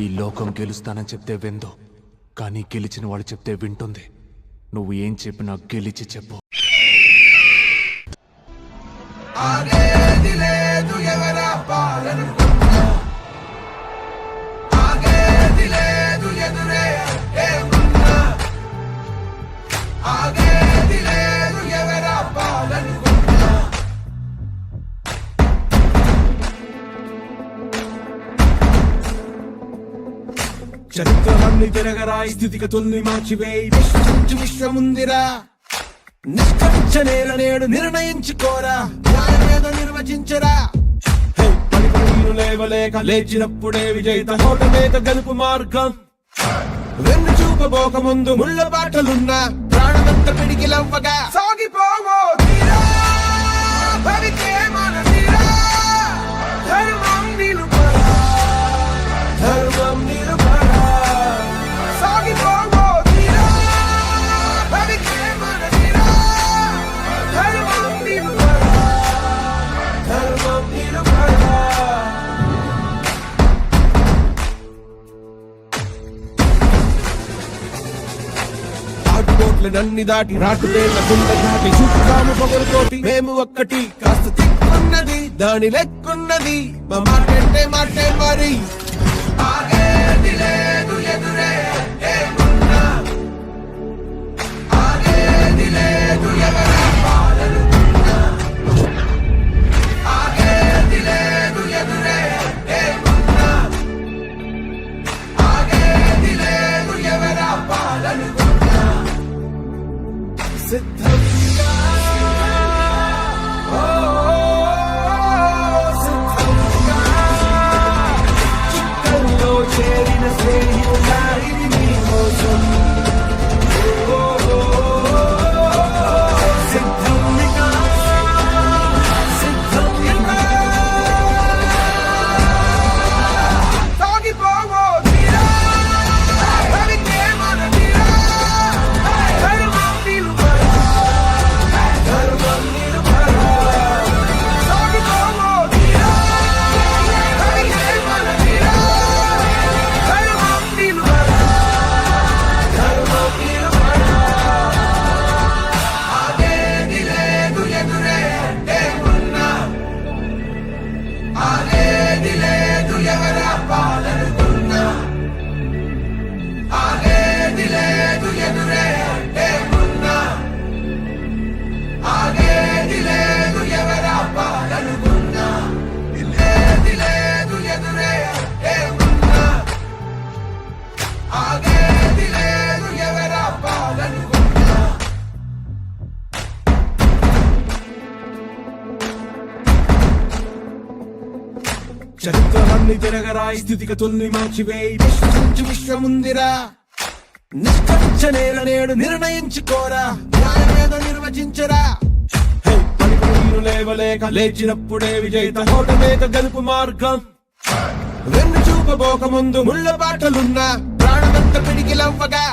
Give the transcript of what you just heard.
ఈ లోకం గెలుస్తానని చెప్తే విందో, కానీ గెలిచిన వాడు చెప్తే వింటుంది. నువ్వు ఏం చెప్పినా గెలిచి చెప్పు. చరిత్రలన్నీ తిరగరాయి, స్థితిగతుల్ని మార్చివేయి, విశ్వసించు విశ్వముందిరా. నిష్కరించనేల నేడు నిర్ణయించుకోరా, న్యాయమేదో నిర్వచించరా. పడిపోయిన లేవలేక లేచినప్పుడే విజయిత, ఓటమేక గెలుపు మార్గం. వెన్ను చూపబోక ముందు ముళ్ళ బాటలున్నా, ప్రాణమంత పిడికిలవ్వగా సాగిపోవో తీరా. భవితే మన తీరా, ధర్మం నిలుపరా, ధర్మం నిలుపరా. నన్ని దాటి రాటుదేళ్ల గుండె దాటి చూపుతాము పొగరుతోటి మేము ఒక్కటి. కాస్త తిక్కున్నది దాని లెక్కున్నది, మా మాటంటే మాటే మరి. ఆగేది లేదు ఎదురే ఏమున్నా, ఆగేది లేదు ఎవరా పాలనుకున్నా, ఆగేది లేదు ఎదురే ఏమున్నా, ఆగేది లేదు ఎవరా పాలనుకున్నా. సిద్ధంగా సిద్ధంగా చిక్కల్లో చేరిన స్నేహితులా, ఇది నీ కోసం. సిద్ధంగా సిద్ధంగా సాగిపోవో తీరా, భవితే మన తీరా. ధర్మం నిలుపరా, ధర్మం నిలుపరా. సాగిపోవో తీరా, భవితే మన తీరా. ధర్మం నిలుపరా, ధర్మం నిలుపరా. ఆగేది లేదు ఎదురే ఏమున్నా, ఆగేది లేదు ఎవరా పాలనుకున్నా, ఆగేది లేదు ఎదురే ఏమున్నా, ఆగేది లేదు ఎవరా పాలనుకున్నా, ఏది లేదు ఎదురే ఏమున్నా, ఆగేది లేదు ఎవరా పాలనుకున్నా. చరిత్రలన్నీ తిరగరాయి, స్థితిగతుల్ని మార్చివేయి, విశ్వసించు విశ్వముందిరా. నిష్కరించనేల నేడు నిర్ణయించుకోరా, న్యాయమేదో నిర్వచించరా. పడిపోయిన లేవలేక లేచినప్పుడే విజయిత, ఓటమేక గెలుపు మార్గం. వెన్ను చూపబోక ముందు ముళ్ళ బాటలున్నా, ప్రాణమంత పిడికిలవ్వగా